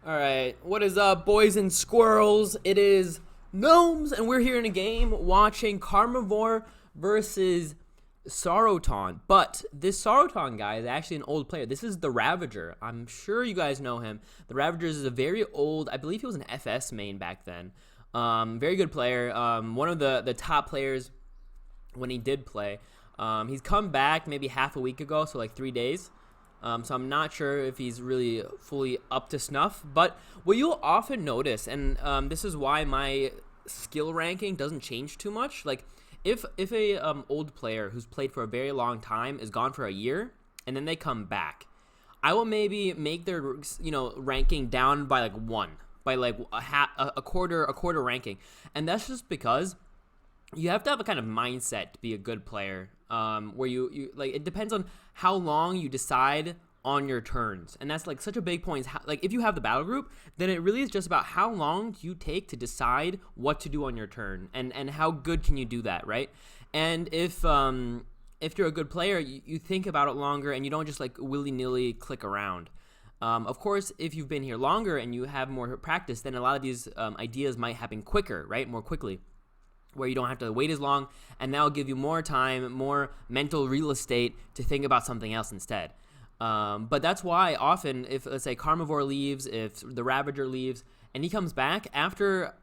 Alright, what is up, boys and squirrels? It is Gnomes, and we're here in a game watching Karmavore versus Saroton. But this Saroton guy is actually an old player. This is TheRavager. I'm sure you guys know him. TheRavager is a very old, I believe he was an FS main back then. Very good player. One of the top players when he did play. He's come back maybe half a week ago, so like 3 days. So I'm not sure if he's really fully up to snuff. But what you'll often notice, and this is why my skill ranking doesn't change too much. Like if a old player who's played for a very long time is gone for a year and then they come back, I will maybe make their ranking down by like one, by like a quarter ranking, and that's just because you have to have a kind of mindset to be a good player, where you like, it depends on how long you decide on your turns, and that's like such a big point. Is how, like, if you have the battle group, then it really is just about how long do you take to decide what to do on your turn, and how good can you do that, right? And if you're a good player, you think about it longer, and you don't just like willy-nilly click around. Of course, if you've been here longer and you have more practice, then a lot of these ideas might happen quicker, right? More quickly, where you don't have to wait as long, and that'll give you more time, more mental real estate to think about something else instead. But that's why often, if let's say Karmavore leaves, if TheRavager leaves, and he comes back after,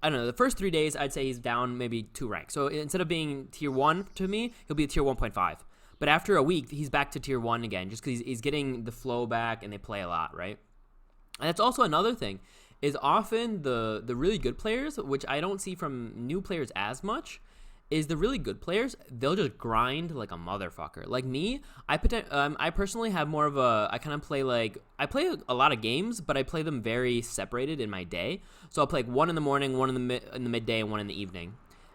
I don't know, the first 3 days, I'd say he's down maybe 2 ranks. So instead of being tier 1 to me, he'll be tier 1.5. But after a week, he's back to tier 1 again, just because he's getting the flow back, and they play a lot, right? And that's also another thing, is often the really good players, which I don't see from new players as much, is the really good players, they'll just grind like a motherfucker. Like me, I personally have more of a, I kind of play like, I play a lot of games, but I play them very separated in my day. So I'll play like one in the morning, one in the midday, and one in the evening.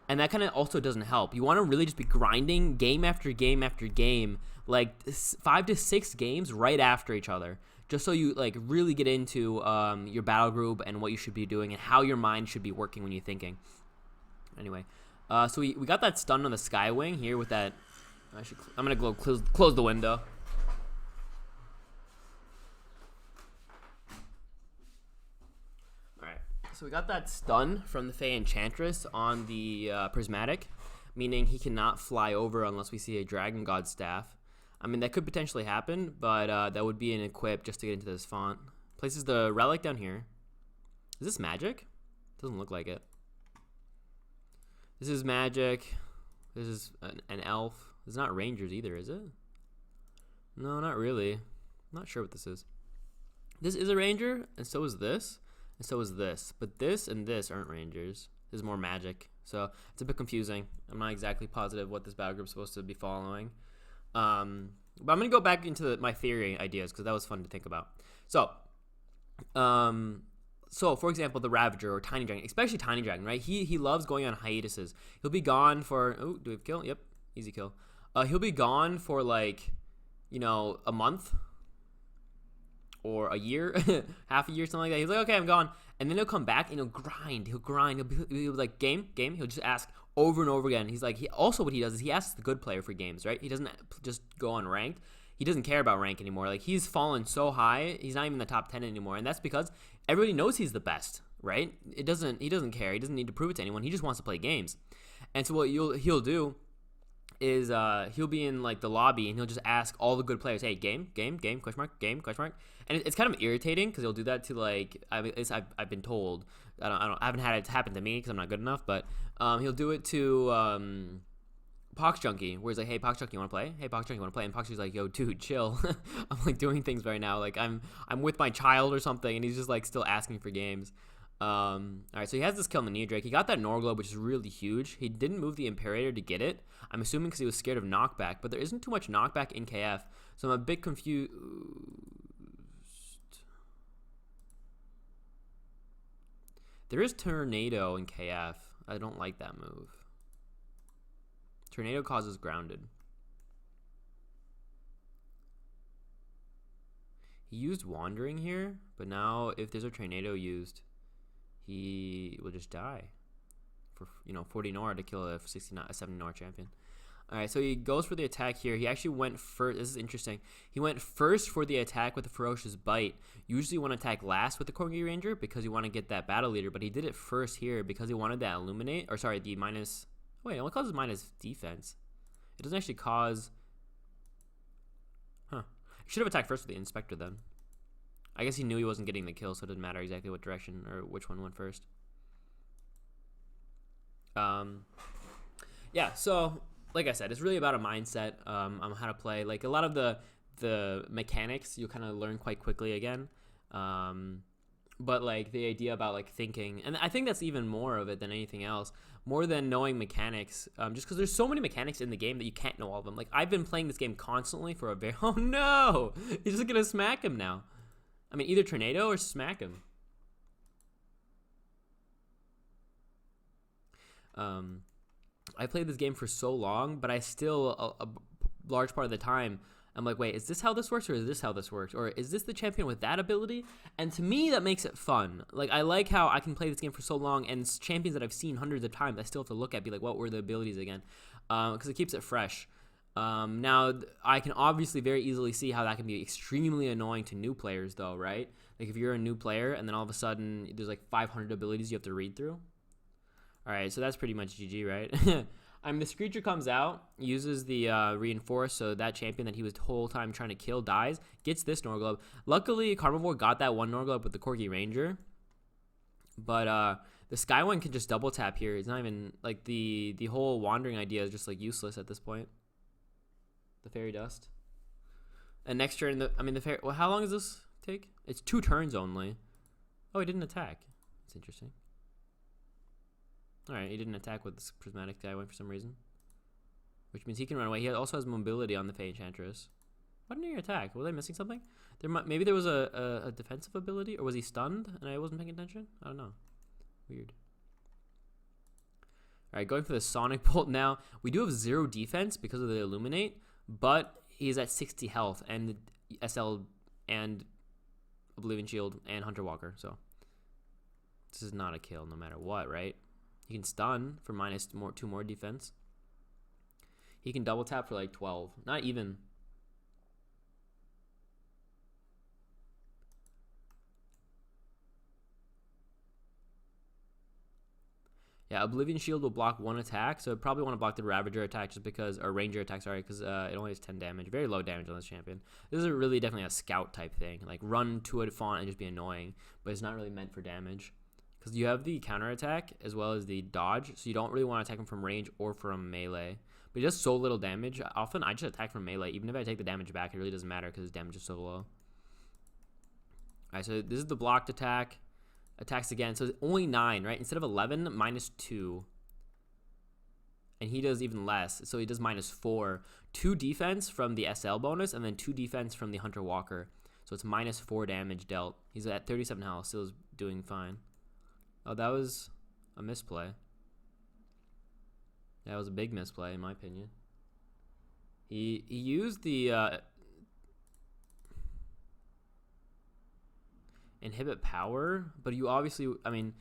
And that kind of also doesn't help. You want to really just be grinding game after game after game, like 5 to 6 games right after each other, just so you like really get into your battle group and what you should be doing and how your mind should be working when you're thinking. Anyway, so we got that stun on the Skywing here with that. I'm gonna close the window. All right, so we got that stun from the Fey Enchantress on the Prismatic, meaning he cannot fly over unless we see a Dragon God staff. I mean, that could potentially happen, but that would be an equip just to get into this font. Places the relic down here. Is this magic? Doesn't look like it. This is magic. This is an elf. It's not rangers either, is it? No, not really. I'm not sure what this is. This is a ranger, and so is this, and so is this. But this and this aren't rangers. This is more magic. So it's a bit confusing. I'm not exactly positive what this battle group is supposed to be following. But I'm going to go back into my theory ideas because that was fun to think about. So, for example, the Ravager or Tiny Dragon, especially Tiny Dragon, right? He loves going on hiatuses. He'll be gone for, oh, do we have kill? Yep, easy kill. He'll be gone for like, a month or a year, half a year, something like that. He's like, okay, I'm gone. And then he'll come back and he'll grind. He'll be like, game. He'll just ask over and over again. He's like, what he does is he asks the good player for games, right? He doesn't just go on ranked. He doesn't care about rank anymore. Like, he's fallen so high, he's not even in the top 10 anymore. And that's because everybody knows he's the best, right? He doesn't care. He doesn't need to prove it to anyone. He just wants to play games. And so what he'll do is he'll be in like the lobby and he'll just ask all the good players, hey, game, question mark, game, question mark. And it's kind of irritating because he'll do that to like, I've been told, I haven't had it happen to me because I'm not good enough, but he'll do it to Pox Junkie, where he's like, hey, Pox Junkie, you want to play? Hey, Pox Junkie, you want to play? And Pox Junkie's like, yo, dude, chill. I'm like doing things right now. Like I'm with my child or something, and he's just like still asking for games. All right, so he has this kill on the Neo Drake. He got that Norglobe, which is really huge. He didn't move the Imperator to get it. I'm assuming because he was scared of knockback, but there isn't too much knockback in KF, so I'm a bit confused. There is Tornado in KF. I don't like that move. Tornado causes grounded. He used Wandering here, but now if there's a Tornado used, he will just die for 40 Nora to kill a 70 Nora champion. All right, so he goes for the attack here. He actually went first. This is interesting. He went first for the attack with the Ferocious Bite. Usually you want to attack last with the Corgi Ranger because you want to get that battle leader, but he did it first here because he wanted that Illuminate, or sorry, the minus, wait, it only causes minus defense. It doesn't actually cause, huh. He should have attacked first with the Inspector then. I guess he knew he wasn't getting the kill, so it didn't matter exactly what direction or which one went first. Yeah, so like I said, it's really about a mindset on how to play. Like a lot of the mechanics you'll kind of learn quite quickly again. But like the idea about like thinking, and I think that's even more of it than anything else, more than knowing mechanics, just because there's so many mechanics in the game that you can't know all of them. Like I've been playing this game constantly for a very, oh no, he's just gonna smack him now. I mean, either tornado or smack him. I played this game for so long, but I still, a large part of the time, I'm like, wait, is this how this works, or is this how this works? Or is this the champion with that ability? And to me, that makes it fun. Like, I like how I can play this game for so long, and champions that I've seen hundreds of times, I still have to look at, be like, what were the abilities again? Because it keeps it fresh. Now, I can obviously very easily see how that can be extremely annoying to new players, though, right? Like, if you're a new player, and then all of a sudden, there's like 500 abilities you have to read through. Alright, so that's pretty much GG, right? The Screecher comes out, uses the Reinforce, so that champion that he was the whole time trying to kill dies, gets this Norglobe. Luckily, Karmavore got that one Norglobe with the Corgi Ranger. But the Skywing can just double tap here. It's not even, like, the whole wandering idea is just, like, useless at this point. The Fairy Dust. And next turn, the Fairy... Well, how long does this take? It's 2 turns only. Oh, he didn't attack. That's interesting. Alright, he didn't attack with this Prismatic Skywing for some reason. Which means he can run away. He also has mobility on the Fey Enchantress. Why didn't he attack? Was I missing something? Maybe there was a defensive ability? Or was he stunned and I wasn't paying attention? I don't know. Weird. Alright, going for the Sonic Bolt now. We do have 0 defense because of the Illuminate, but he's at 60 health and SL and Oblivion Shield and Hunter Walker, so this is not a kill no matter what, right? He can stun for minus 2 more defense. He can double tap for like 12. Not even. Yeah, Oblivion Shield will block 1 attack, so I probably want to block the Ravager attack just because, or Ranger attack, sorry, because it only has 10 damage. Very low damage on this champion. This is really definitely a scout type thing. Like run to a font and just be annoying, but it's not really meant for damage. Because you have the counter attack as well as the dodge, so you don't really want to attack him from range or from melee. But he does so little damage. Often I just attack from melee. Even if I take the damage back, it really doesn't matter because his damage is so low. Alright, so this is the blocked attack. Attacks again. So it's only 9, right? Instead of 11, minus 2. And he does even less. So he does minus 4. 2 defense from the SL bonus, and then 2 defense from the Hunter Walker. So it's minus 4 damage dealt. He's at 37 health, still is doing fine. Oh, that was a misplay. That was a big misplay, in my opinion. He used the inhibit power, but you obviously, I mean,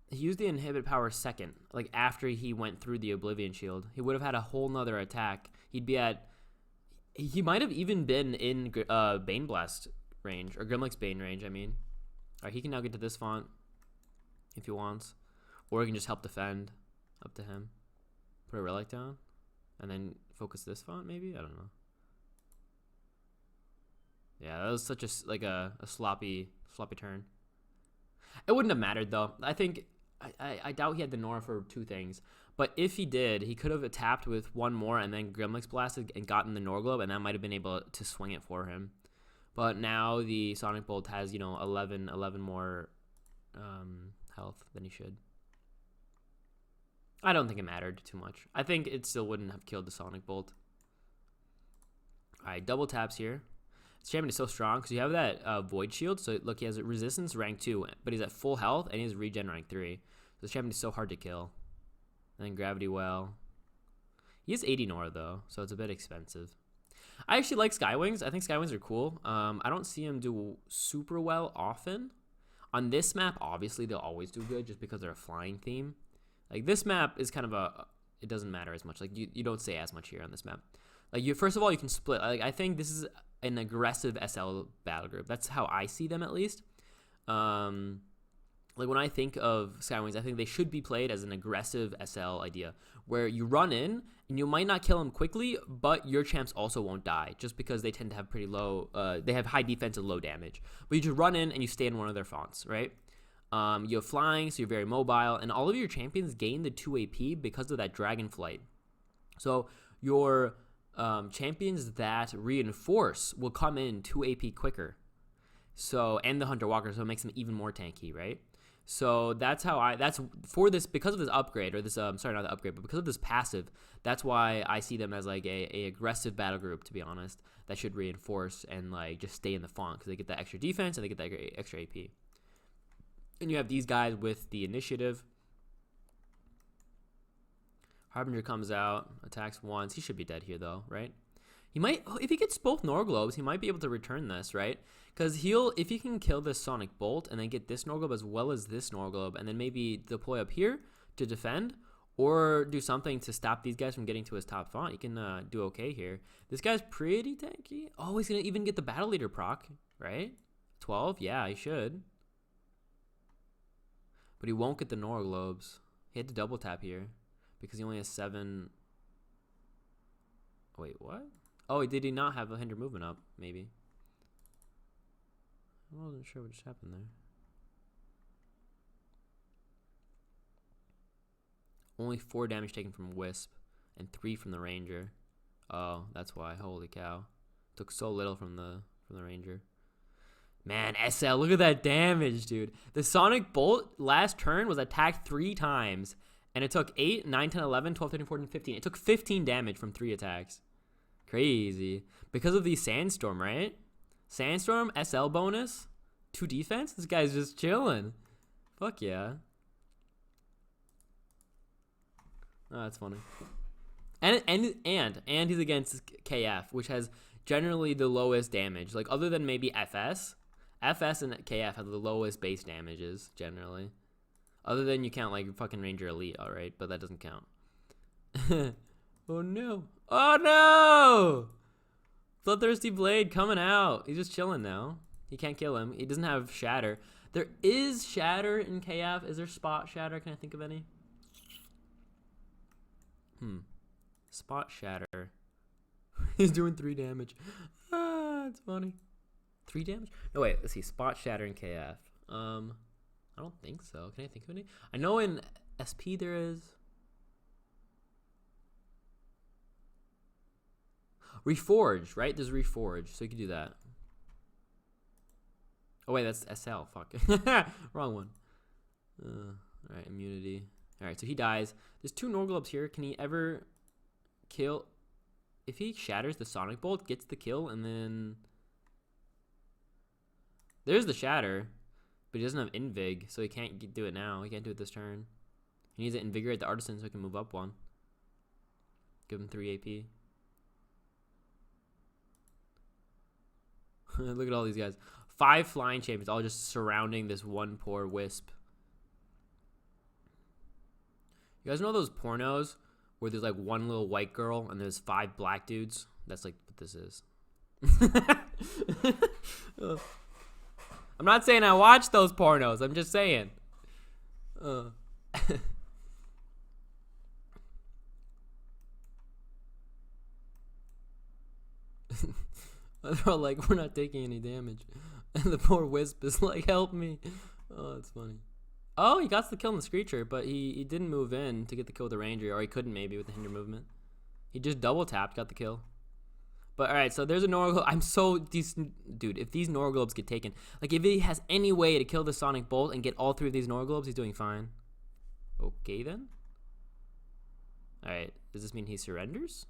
he used the inhibit power second, like after he went through the Oblivion Shield. He would have had a whole nother attack. He'd be at, he might have even been in Bane Blast range, or Grimlick's Bane range, I mean. Alright, he can now get to this font if he wants, or he can just help defend. Up to him. Put a relic down and then focus this font, maybe. I don't know. Yeah, that was such a sloppy turn. It wouldn't have mattered though. I think I doubt he had the Nora for 2 things, but if he did, he could have tapped with 1 more and then Grimlick's blasted and gotten the Norglobe, and that might have been able to swing it for him. But now the Sonic Bolt has, 11 more health than he should. I don't think it mattered too much. I think it still wouldn't have killed the Sonic Bolt. Alright, double taps here. This champion is so strong because you have that Void Shield. So look, he has resistance rank 2, but he's at full health and he has regen rank 3. So this champion is so hard to kill. And then Gravity Well. He has 80 Nora though, so it's a bit expensive. I actually like Skywings. I think Skywings are cool. I don't see him do super well often. On this map, obviously they'll always do good just because they're a flying theme. Like this map is kind of it doesn't matter as much. Like you don't say as much here on this map. Like you first of all you can split. Like I think this is an aggressive SL battle group. That's how I see them at least. Like when I think of Skywings, I think they should be played as an aggressive SL idea where you run in and you might not kill them quickly, but your champs also won't die just because they tend to have pretty low, they have high defense and low damage. But you just run in and you stay in one of their fonts, right? You have flying, so you're very mobile, and all of your champions gain the 2 AP because of that dragon flight. So your champions that reinforce will come in 2 AP quicker. So, and the Hunter Walker, so it makes them even more tanky, right? So that's how that's for this, because of this upgrade, or this, sorry, not the upgrade, but because of this passive, that's why I see them as like a aggressive battle group, to be honest, that should reinforce and like just stay in the font because they get that extra defense and they get that extra AP. And you have these guys with the initiative. Harbinger comes out, attacks once. He should be dead here though, right? He might, if he gets both Norglobes, he might be able to return this, right? Because if he can kill this Sonic Bolt and then get this Norglobe as well as this Norglobe, and then maybe deploy up here to defend, or do something to stop these guys from getting to his top font, he can do okay here. This guy's pretty tanky. Oh, he's going to even get the Battle Leader proc, right? 12? Yeah, he should. But he won't get the Norglobes. He had to double tap here because he only has 7. Wait, what? Oh, did he not have a hinder movement up? Maybe. I wasn't sure what just happened there. Only 4 damage taken from Wisp and 3 from the Ranger. Oh, that's why. Holy cow. Took so little from the Ranger. Man, SL, look at that damage, dude. The Sonic Bolt last turn was attacked 3 times. And it took 8, 9, 10, 11, 12, 13, 14, 15. It took 15 damage from 3 attacks. Crazy. Because of the Sandstorm, right? Sandstorm, SL bonus, 2 defense. This guy's just chilling. Fuck yeah. Oh, that's funny. And he's against KF, which has generally the lowest damage. Like other than maybe FS and KF have the lowest base damages generally. Other than you count like fucking Ranger Elite, all right, but that doesn't count. Oh no! Oh no! Bloodthirsty Blade coming out. He's just chilling now. He can't kill him. He doesn't have Shatter. There is Shatter in KF. Is there Spot Shatter? Can I think of any? Spot Shatter. He's doing 3 damage. Ah, that's funny. 3 damage? No, wait. Let's see. Spot Shatter in KF. I don't think so. Can I think of any? I know in SP there is. Reforge, right? There's Reforge, so you can do that. Oh, wait, that's SL. Fuck. Wrong one. Alright, immunity. Alright, so he dies. There's 2 Norglobes here. Can he ever kill? If he shatters the Sonic Bolt, gets the kill, and then... There's the Shatter, but he doesn't have Invig, so he can't do it now. He can't do it this turn. He needs to Invigorate the Artisan so he can move up 1. Give him 3 AP. Look at all these guys. 5 flying champions all just surrounding this one poor Wisp. You guys know those pornos where there's like one little white girl and there's 5 black dudes? That's like what this is. I'm not saying I watch those pornos. I'm just saying. They're all like, we're not taking any damage. And the poor Wisp is like, help me. Oh, that's funny. Oh, he got the kill on the Screecher, but he didn't move in to get the kill with the Ranger, or he couldn't maybe with the hinder movement. He just double tapped, got the kill. But all right, so there's a Norglobe. I'm so decent, dude. If these Norglobes get taken, like if he has any way to kill the Sonic Bolt and get all 3 of these Norglobes, he's doing fine. Okay then. All right, does this mean he surrenders?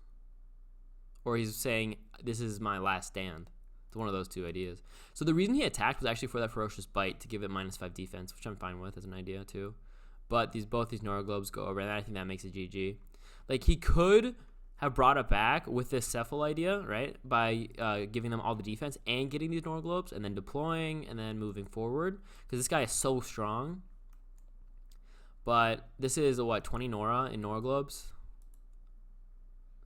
Or he's saying, this is my last stand. It's one of those 2 ideas. So the reason he attacked was actually for that Ferocious Bite to give it -5 defense, which I'm fine with as an idea too. But both these Norglobes go over, and I think that makes it GG. Like, he could have brought it back with this Cephal idea, right? By giving them all the defense and getting these Norglobes, and then deploying, and then moving forward. Because this guy is so strong. But this is, what, 20 Nora in Norglobes?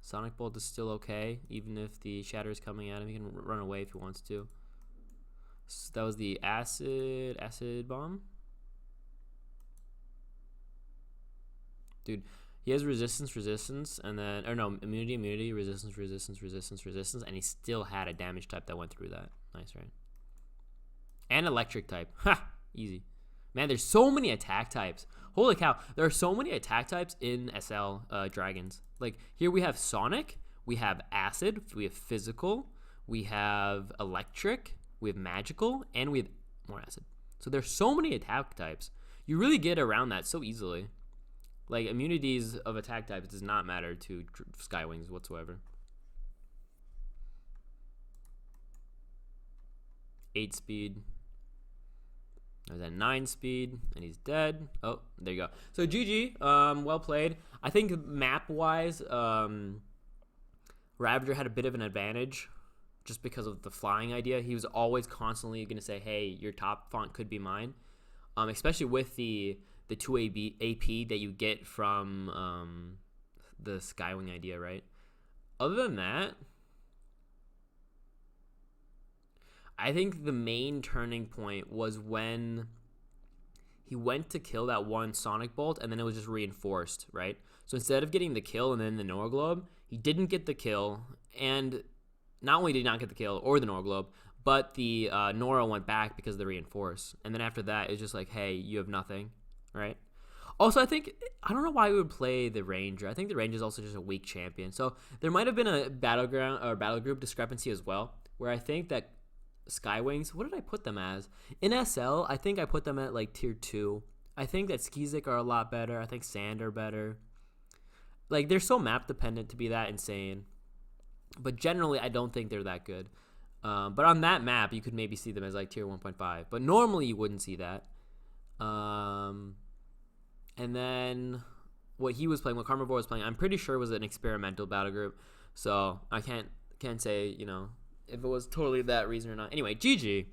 Sonic Bolt is still okay, even if the Shatter is coming at him. He can run away if he wants to. So that was the Acid Bomb. Dude, he has resistance, and then, or no, immunity, resistance, and he still had a damage type that went through that. Nice, right? And electric type. Ha! Easy. Man, there's so many attack types. Holy cow. There are so many attack types in SL Dragons. Like, here we have Sonic, we have Acid, we have Physical, we have Electric, we have Magical, and we have more Acid. So there's so many attack types. You really get around that so easily. Like, immunities of attack types does not matter to Skywings whatsoever. 8 speed. There's at 9 speed, and he's dead. Oh, there you go. So GG, well played. I think map-wise, Ravager had a bit of an advantage just because of the flying idea. He was always constantly going to say, hey, your top font could be mine. Especially with the 2 AP that you get from the Skywing idea, right? Other than that, I think the main turning point was when he went to kill that one Sonic Bolt, and then it was just reinforced, right? So instead of getting the kill and then the Nora Globe, he didn't get the kill, and not only did he not get the kill or the Nora Globe, but the Nora went back because of the reinforce. And then after that, it's just like, hey, you have nothing, right? Also, I don't know why we would play the Ranger. I think the Ranger is also just a weak champion. So there might have been a battleground or battle group discrepancy as well, where I think that Skywings, what did I put them as? In SL, I think I put them at like tier 2. I think that Skizik are a lot better. I think Sand are better. Like, they're so map dependent to be that insane. But generally, I don't think they're that good. But on that map, you could maybe see them as like tier 1.5. But normally, you wouldn't see that. And then what he was playing, what Karmavore was playing, I'm pretty sure was an experimental battle group. So I can't say, you know, if it was totally that reason or not. Anyway, GG.